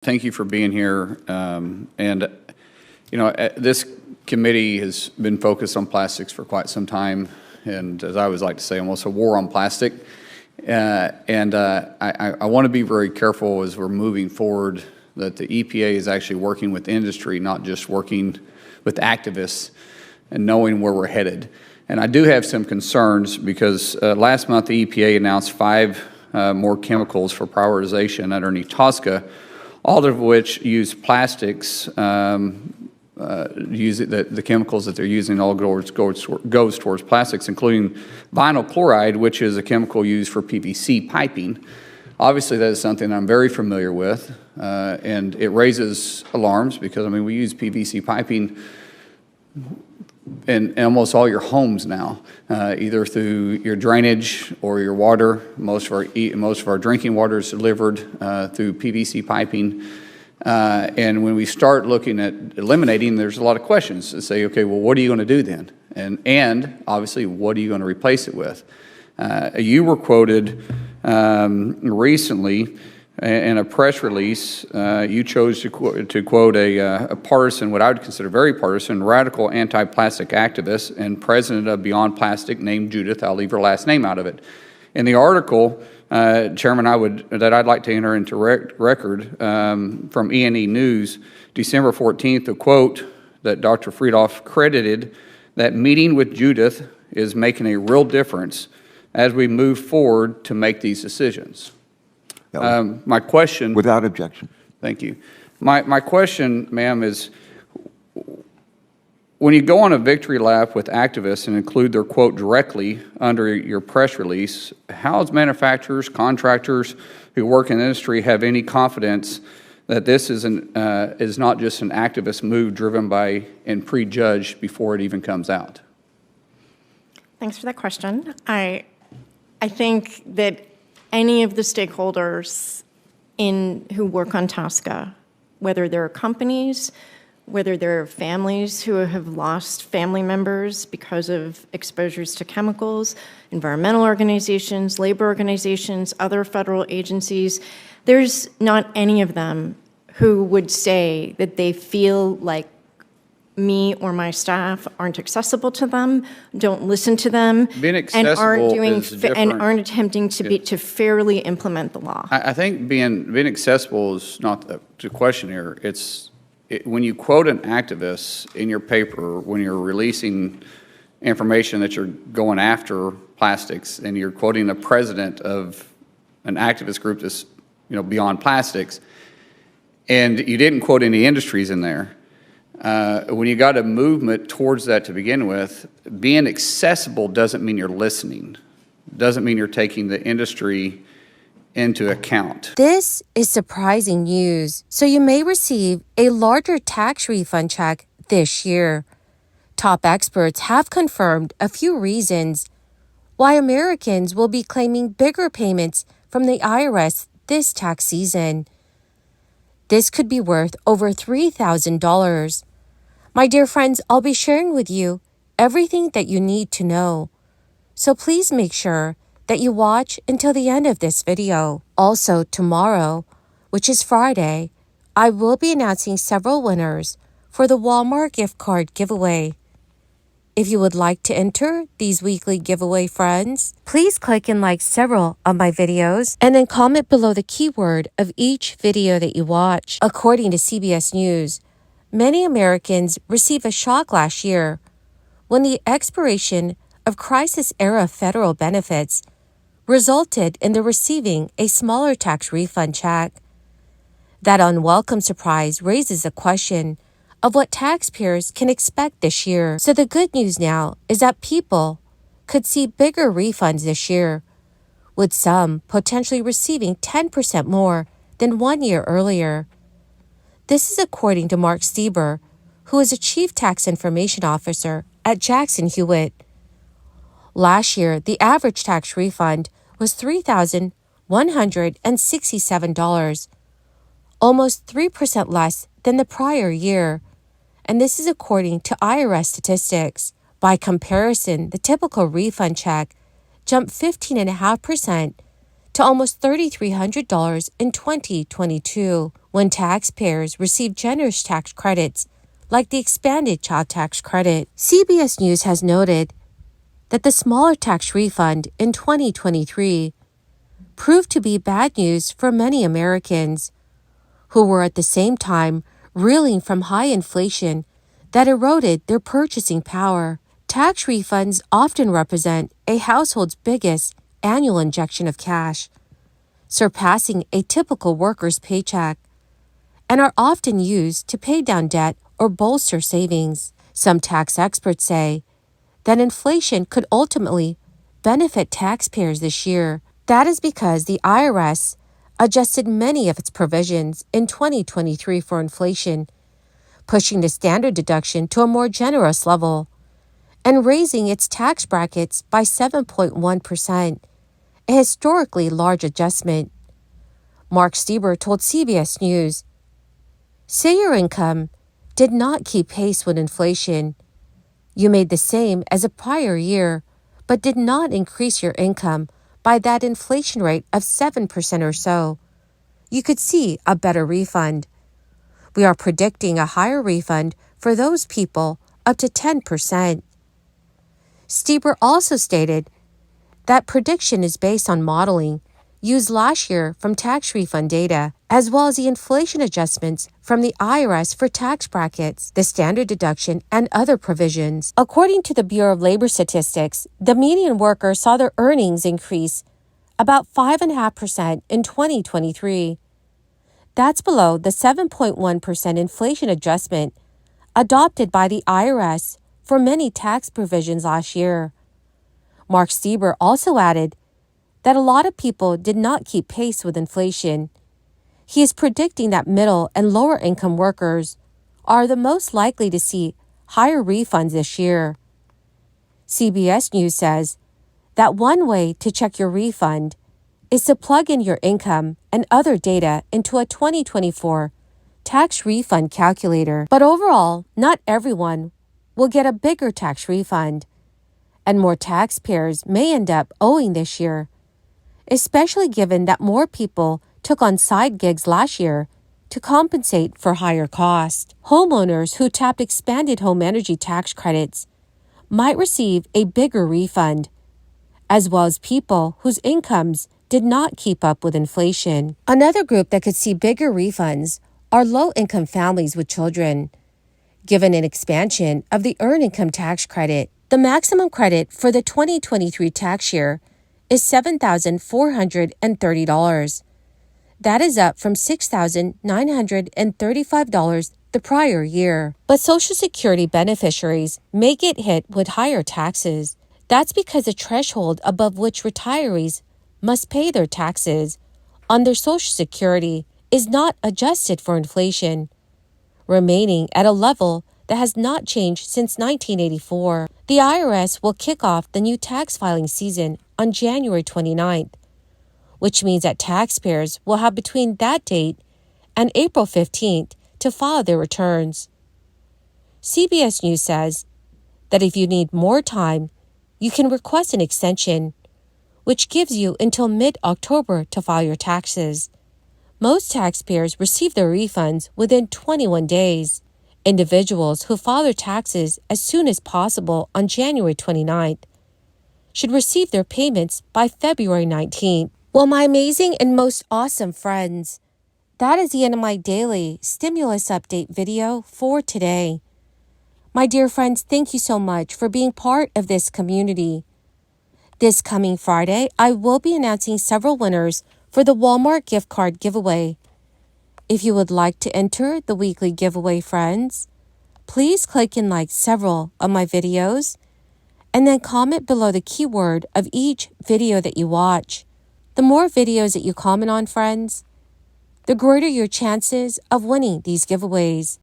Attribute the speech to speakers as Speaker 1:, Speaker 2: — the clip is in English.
Speaker 1: Thank you for being here. This committee has been focused on plastics for quite some time, and as I always like to say, almost a war on plastic. I want to be very careful as we're moving forward that the EPA is actually working with industry, not just working with activists and knowing where we're headed. And I do have some concerns because last month the EPA announced 5 more chemicals for prioritization underneath TSCA, all of which use plastics. The chemicals that they're using all goes towards plastics, including vinyl chloride, which is a chemical used for PVC piping. Obviously, that is something I'm very familiar with, and it raises alarms because, I mean, we use PVC piping in almost all your homes now, either through your drainage or your water. Most of our drinking water is delivered through PVC piping. And when we start looking at eliminating, there's a lot of questions to say, okay, well, what are you going to do then? And obviously, what are you going to replace it with? You were quoted recently in a press release. You chose to quote a partisan, what I would consider very partisan, radical anti-plastic activist and president of Beyond Plastic named Judith. I'll leave her last name out of it. In the article, Chairman, I'd like to enter into record from E&E News, December 14th, a quote that Dr. Friedoff credited that meeting with Judith is making a real difference as we move forward to make these decisions. My question...
Speaker 2: Without objection.
Speaker 1: Thank you. My question, ma'am, is when you go on a victory lap with activists and include their quote directly under your press release, how does manufacturers, contractors who work in the industry have any confidence that this is not just an activist move driven by and prejudged before it even comes out?
Speaker 3: Thanks for that question. I think that any of the stakeholders who work on TSCA, whether they're companies, whether they're families who have lost family members because of exposures to chemicals, environmental organizations, labor organizations, other federal agencies, there's not any of them who would say that they feel like me or my staff aren't accessible to them, don't listen to them, and aren't attempting to fairly implement the law.
Speaker 1: I think being accessible is not the question here. When you quote an activist in your paper, when you're releasing information that you're going after plastics, and you're quoting the president of an activist group that's Beyond Plastics, and you didn't quote any industries in there. When you got a movement towards that to begin with, being accessible doesn't mean you're listening. Doesn't mean you're taking the industry into account.
Speaker 4: This is surprising news, so you may receive a larger tax refund check this year. Top experts have confirmed a few reasons why Americans will be claiming bigger payments from the IRS this tax season. This could be worth over $3,000. My dear friends, I'll be sharing with you everything that you need to know. So please make sure that you watch until the end of this video. Also, tomorrow, which is Friday, I will be announcing several winners for the Walmart gift card giveaway. If you would like to enter these weekly giveaway friends, please click and like several of my videos and then comment below the keyword of each video that you watch. According to CBS News, many Americans received a shock last year when the expiration of crisis-era federal benefits resulted in the receiving a smaller tax refund check. That unwelcome surprise raises a question of what taxpayers can expect this year. So the good news now is that people could see bigger refunds this year, with some potentially receiving 10% more than 1 year earlier. This is according to Mark Stieber, who is a Chief Tax Information Officer at Jackson Hewitt. Last year, the average tax refund was $3,167, almost 3% less than the prior year, and this is according to IRS statistics. By comparison, the typical refund check jumped 15.5% to almost $3,300 in 2022, when taxpayers receive generous tax credits like the expanded child tax credit. CBS News has noted that the smaller tax refund in 2023 proved to be bad news for many Americans who were at the same time reeling from high inflation that eroded their purchasing power. Tax refunds often represent a household's biggest annual injection of cash, surpassing a typical worker's paycheck, and are often used to pay down debt or bolster savings. Some tax experts say that inflation could ultimately benefit taxpayers this year. That is because the IRS adjusted many of its provisions in 2023 for inflation, pushing the standard deduction to a more generous level and raising its tax brackets by 7.1%, a historically large adjustment. Mark Stieber told CBS News, "Say your income did not keep pace with inflation. You made the same as a prior year, but did not increase your income by that inflation rate of 7% or so. You could see a better refund. We are predicting a higher refund for those people up to 10%. Stieber also stated that prediction is based on modeling used last year from tax refund data, as well as the inflation adjustments from the IRS for tax brackets, the standard deduction, and other provisions. According to the Bureau of Labor Statistics, the median worker saw their earnings increase about 5.5% in 2023. That's below the 7.1% inflation adjustment adopted by the IRS for many tax provisions last year. Mark Stieber also added that a lot of people did not keep pace with inflation. He is predicting that middle and lower income workers are the most likely to see higher refunds this year. CBS News says that one way to check your refund is to plug in your income and other data into a 2024 tax refund calculator. But overall, not everyone will get a bigger tax refund, and more taxpayers may end up owing this year, especially given that more people took on side gigs last year to compensate for higher costs. Homeowners who tapped expanded home energy tax credits might receive a bigger refund, as well as people whose incomes did not keep up with inflation. Another group that could see bigger refunds are low-income families with children. Given an expansion of the Earned Income Tax Credit, the maximum credit for the 2023 tax year is $7,430. That is up from $6,935 the prior year. But Social Security beneficiaries may get hit with higher taxes. That's because the threshold above which retirees must pay their taxes on their Social Security is not adjusted for inflation, remaining at a level that has not changed since 1984. The IRS will kick off the new tax filing season on January 29th, which means that taxpayers will have between that date and April 15th to file their returns. CBS News says that if you need more time, you can request an extension, which gives you until mid-October to file your taxes. Most taxpayers receive their refunds within 21 days. Individuals who file their taxes as soon as possible on January 29th should receive their payments by February 19th. Well, my amazing and most awesome friends, that is the end of my daily stimulus update video for today. My dear friends, thank you so much for being part of this community. This coming Friday, I will be announcing several winners for the Walmart gift card giveaway. If you would like to enter the weekly giveaway, friends, please click and like several of my videos and then comment below the keyword of each video that you watch. The more videos that you comment on, friends, the greater your chances of winning these giveaways.